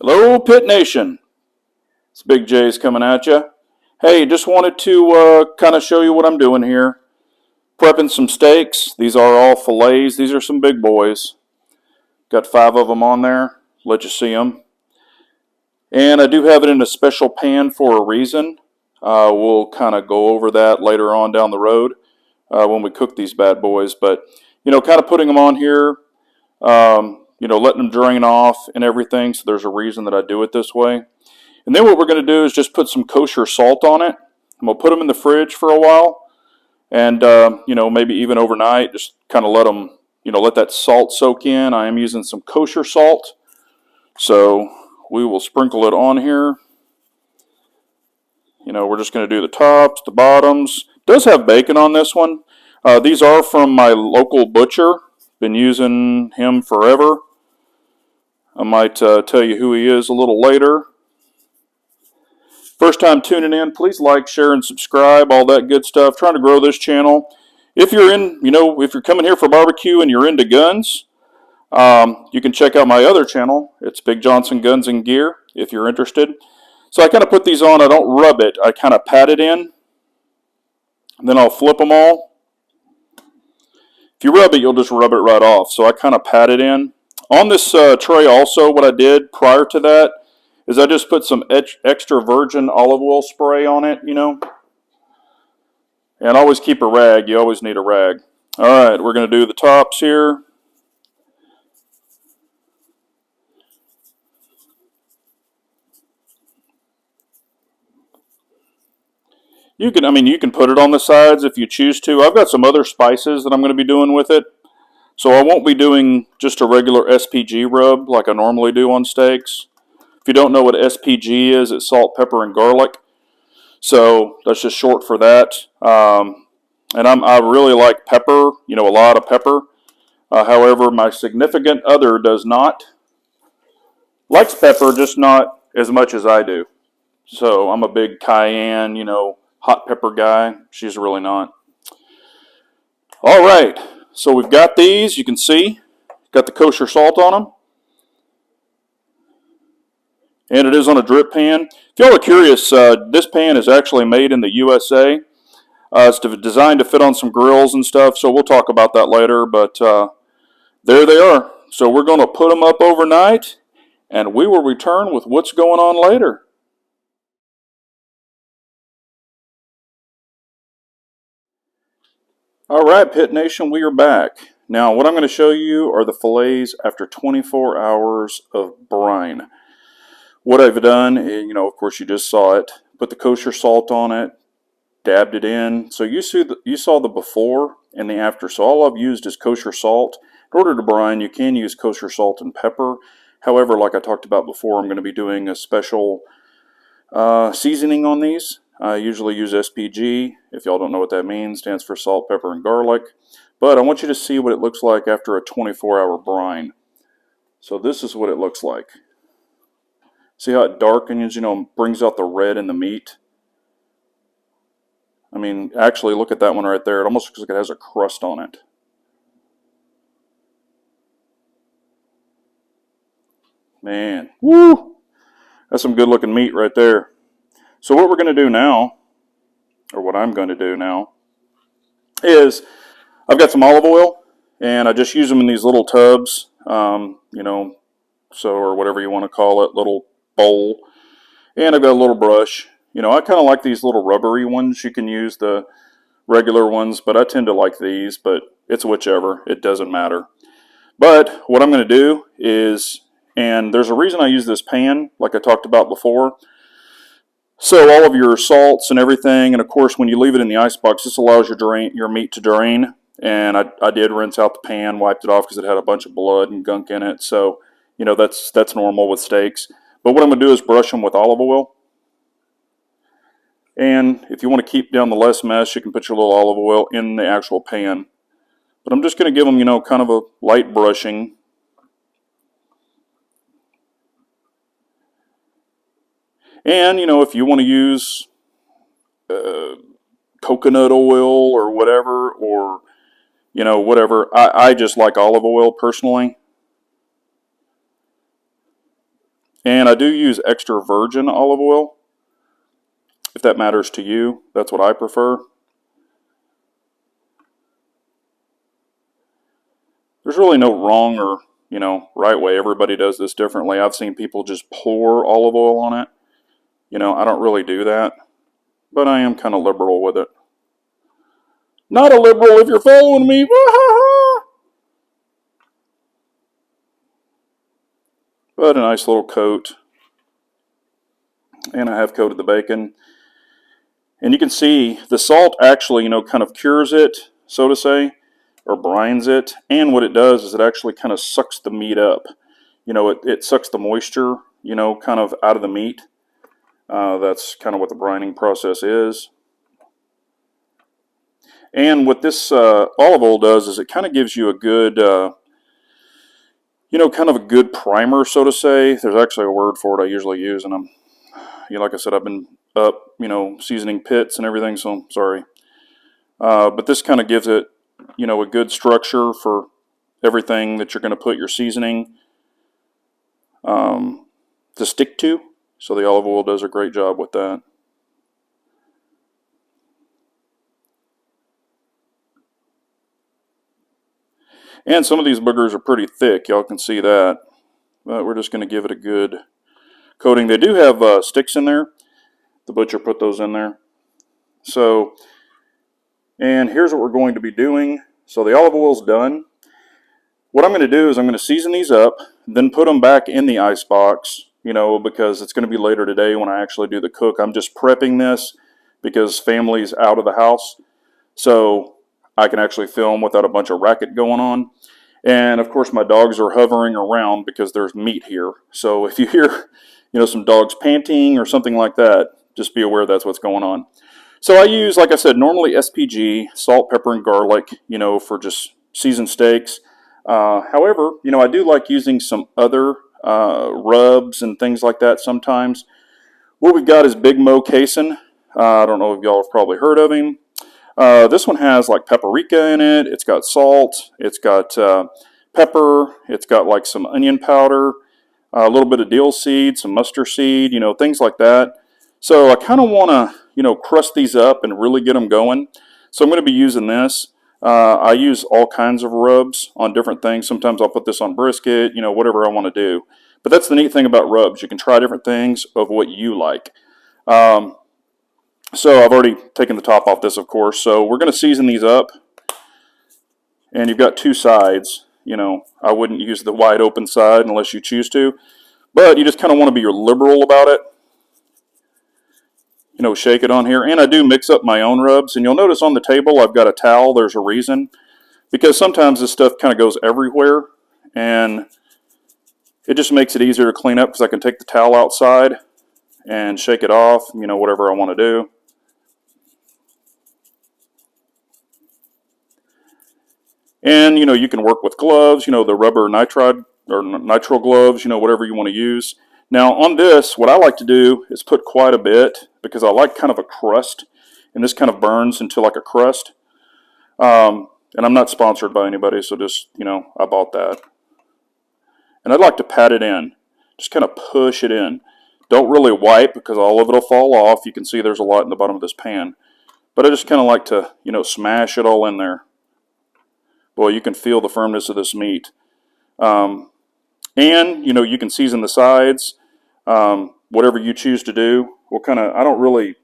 Hello, Pit Nation. It's Big J's coming at you. Hey, just wanted to kind of show you what I'm doing here. Prepping some steaks. These are all fillets. These are some big boys. Got 5 of them on there. Let you see them. And I do have it in a special pan for a reason. We'll kind of go over that later on down the road when we cook these bad boys. But, kind of putting them on here, letting them drain off and everything. So there's a reason that I do it this way. And then what we're going to do is just put some kosher salt on it. And we'll put them in the fridge for a while. And, maybe even overnight, just kind of let them, let that salt soak in. I am using some kosher salt. So we will sprinkle it on here. We're just going to do the tops, the bottoms. It does have bacon on this one. These are from my local butcher. Been using him forever. I might tell you who he is a little later. First time tuning in, please like, share, and subscribe, all that good stuff. Trying to grow this channel. If you're if you're coming here for barbecue and you're into guns, you can check out my other channel. It's Big Johnson Guns and Gear, if you're interested. So I kind of put these on. I don't rub it. I kind of pat it in. And then I'll flip them all. If you rub it, you'll just rub it right off. So I kind of pat it in. On this tray also, what I did prior to that is I just put some extra virgin olive oil spray on it, And always keep a rag. You always need a rag. All right, we're going to do the tops here. You can put it on the sides if you choose to. I've got some other spices that I'm going to be doing with it. So I won't be doing just a regular SPG rub like I normally do on steaks. If you don't know what SPG is, it's salt, pepper, and garlic. So that's just short for that. And I really like pepper, a lot of pepper. However, my significant other does not. Likes pepper, just not as much as I do. So I'm a big cayenne, hot pepper guy. She's really not. All right, so we've got these. You can see, got the kosher salt on them. And it is on a drip pan. If y'all are curious, this pan is actually made in the USA. It's designed to fit on some grills and stuff, so we'll talk about that later. But there they are. So we're going to put them up overnight, and we will return with what's going on later. All right, Pit Nation, we are back. Now, what I'm going to show you are the fillets after 24 hours of brine. What I've done, of course, you just saw it. Put the kosher salt on it, dabbed it in. So you saw the before and the after. So all I've used is kosher salt. In order to brine, you can use kosher salt and pepper. However, like I talked about before, I'm going to be doing a special seasoning on these. I usually use SPG. If y'all don't know what that means, stands for salt, pepper, and garlic. But I want you to see what it looks like after a 24-hour brine. So this is what it looks like. See how it darkens, brings out the red in the meat? Actually, look at that one right there. It almost looks like it has a crust on it. Man, woo! That's some good looking meat right there. So what we're going to do now, or what I'm going to do now, is I've got some olive oil, and I just use them in these little tubs, or whatever you want to call it, little bowl. And I've got a little brush. I kind of like these little rubbery ones. You can use the regular ones, but I tend to like these, but it's whichever. It doesn't matter. But what I'm going to do is, and there's a reason I use this pan, like I talked about before. So all of your salts and everything, and of course when you leave it in the ice box, this allows your meat to drain. And I did rinse out the pan, wiped it off because it had a bunch of blood and gunk in it. So, that's normal with steaks. But what I'm going to do is brush them with olive oil. And if you want to keep down the less mess, you can put your little olive oil in the actual pan. But I'm just going to give them, kind of a light brushing. And, if you want to use coconut oil or whatever, or, whatever. I just like olive oil personally. And I do use extra virgin olive oil, if that matters to you. That's what I prefer. There's really no wrong or, right way. Everybody does this differently. I've seen people just pour olive oil on it. I don't really do that, but I am kind of liberal with it. Not a liberal if you're following me. But a nice little coat. And I have coated the bacon. And you can see the salt actually, kind of cures it, so to say, or brines it. And what it does is it actually kind of sucks the meat up. It sucks the moisture, kind of out of the meat. That's kind of what the brining process is. And what this olive oil does is it kind of gives you a good, kind of a good primer, so to say. There's actually a word for it I usually use, and I'm, like I said, I've been up, seasoning pits and everything, so I'm sorry. But this kind of gives it, a good structure for everything that you're going to put your seasoning to stick to. So the olive oil does a great job with that. And some of these boogers are pretty thick. Y'all can see that. But we're just going to give it a good coating. They do have sticks in there. The butcher put those in there. So, and here's what we're going to be doing. So the olive oil's done. What I'm going to do is I'm going to season these up, then put them back in the ice box, because it's going to be later today when I actually do the cook. I'm just prepping this because family's out of the house, so I can actually film without a bunch of racket going on. And of course my dogs are hovering around because there's meat here. So if you hear, some dogs panting or something like that, just be aware that's what's going on. So I use, like I said, normally SPG, salt, pepper, and garlic, for just seasoned steaks. However, I do like using some other rubs and things like that sometimes. What we've got is Big Mo Cason. I don't know if y'all have probably heard of him. This one has like paprika in it. It's got salt. It's got pepper. It's got like some onion powder, a little bit of dill seed, some mustard seed, things like that. So I kind of want to, crust these up and really get them going. So I'm going to be using this. I use all kinds of rubs on different things. Sometimes I'll put this on brisket, whatever I want to do. But that's the neat thing about rubs. You can try different things of what you like. So I've already taken the top off this, of course. So we're going to season these up. And you've got two sides. I wouldn't use the wide open side unless you choose to. But you just kind of want to be liberal about it. Shake it on here. And I do mix up my own rubs. And you'll notice on the table I've got a towel. There's a reason. Because sometimes this stuff kind of goes everywhere. And it just makes it easier to clean up because I can take the towel outside and shake it off, whatever I want to do. And, you can work with gloves, the rubber nitride or nitrile gloves, whatever you want to use. Now on this, what I like to do is put quite a bit because I like kind of a crust, and this kind of burns into like a crust. And I'm not sponsored by anybody, so just, I bought that. And I'd like to pat it in, just kind of push it in. Don't really wipe because all of it will fall off. You can see there's a lot in the bottom of this pan. But I just kind of like to, smash it all in there. Boy, you can feel the firmness of this meat. And, you can season the sides, whatever you choose to do. I don't really,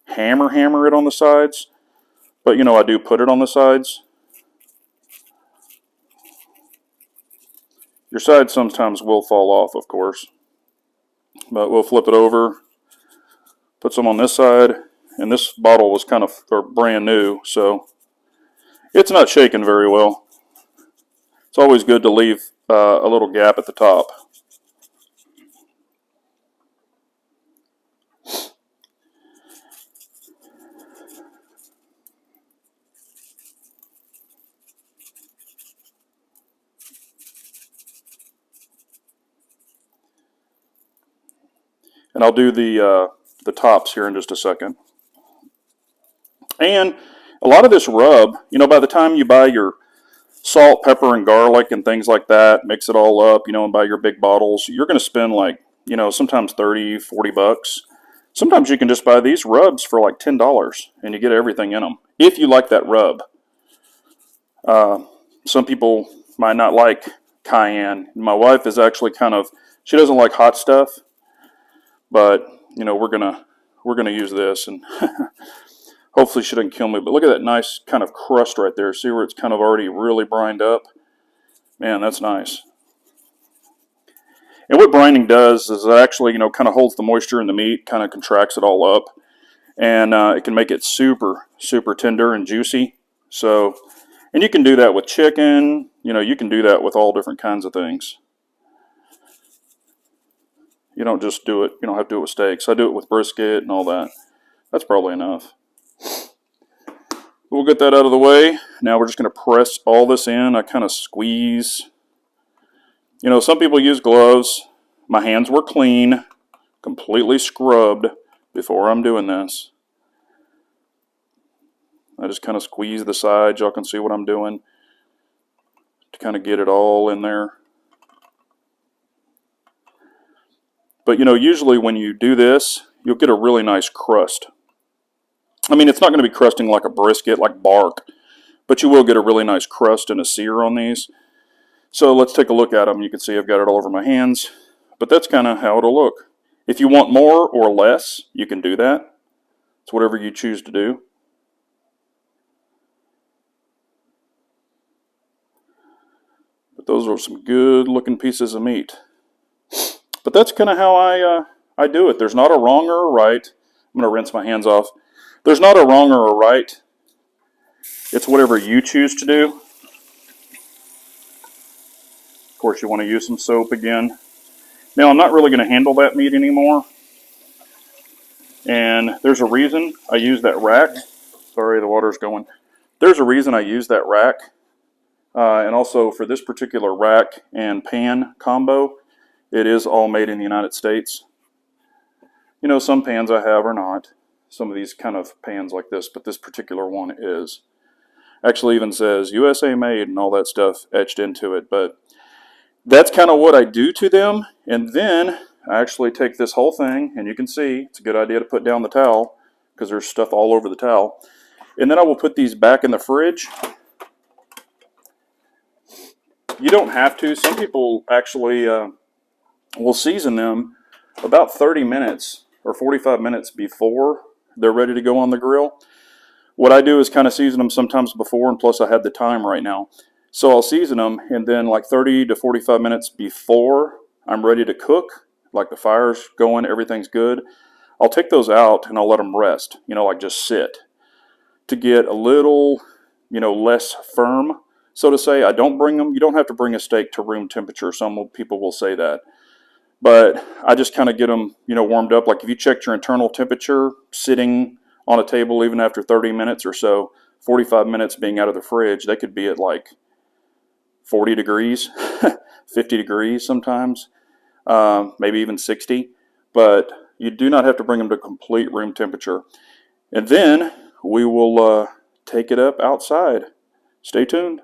hammer it on the sides, but, I do put it on the sides. Your sides sometimes will fall off, of course, but we'll flip it over, put some on this side, and this bottle was kind of brand new, so it's not shaking very well. It's always good to leave a little gap at the top. And I'll do the tops here in just a second. And a lot of this rub, by the time you buy your salt, pepper, and garlic and things like that, mix it all up, and buy your big bottles, you're going to spend like you know, sometimes 30, 40 bucks. Sometimes you can just buy these rubs for like $10 and you get everything in them. If you like that rub. Some people might not like cayenne. My wife is actually she doesn't like hot stuff, but you know, we're gonna use this, and hopefully she doesn't kill me. But look at that nice kind of crust right there. See where it's kind of already really brined up? Man, that's nice. And what brining does is it actually, you know, kind of holds the moisture in the meat, kind of contracts it all up, and it can make it super, super tender and juicy. So, and you can do that with chicken. You know, you can do that with all different kinds of things. You don't just do it, you don't have to do it with steaks. I do it with brisket and all that. That's probably enough. We'll get that out of the way. Now we're just going to press all this in. I kind of squeeze. You know, some people use gloves. My hands were clean, completely scrubbed before I'm doing this. I just kind of squeeze the sides. Y'all can see what I'm doing to kind of get it all in there. But, you know, usually when you do this, you'll get a really nice crust. I mean, it's not going to be crusting like a brisket, like bark, but you will get a really nice crust and a sear on these. So let's take a look at them. You can see I've got it all over my hands, but that's kind of how it'll look. If you want more or less, you can do that. It's whatever you choose to do. But those are some good looking pieces of meat. But that's kind of how I do it. There's not a wrong or a right. I'm going to rinse my hands off. There's not a wrong or a right. It's whatever you choose to do. Of course, you want to use some soap again. Now, I'm not really going to handle that meat anymore. And there's a reason I use that rack. Sorry, the water's going. There's a reason I use that rack. And also for this particular rack and pan combo, it is all made in the United States. You know, some pans I have are not. Some of these kind of pans like this, but this particular one is. Actually even says USA made and all that stuff etched into it. But that's kind of what I do to them. And then I actually take this whole thing, and you can see it's a good idea to put down the towel because there's stuff all over the towel. And then I will put these back in the fridge. You don't have to. Some people actually will season them about 30 minutes or 45 minutes before they're ready to go on the grill. What I do is kind of season them sometimes before, and plus I have the time right now. So I'll season them, and then like 30 to 45 minutes before I'm ready to cook, like the fire's going, everything's good, I'll take those out and I'll let them rest, you know, like just sit to get a little, you know, less firm, so to say. I don't bring them, you don't have to bring a steak to room temperature. Some people will say that. But I just kind of get them, you know, warmed up. Like if you checked your internal temperature sitting on a table even after 30 minutes or so, 45 minutes being out of the fridge, they could be at like 40 degrees, 50 degrees sometimes, maybe even 60. But you do not have to bring them to complete room temperature. And then we will take it up outside. Stay tuned.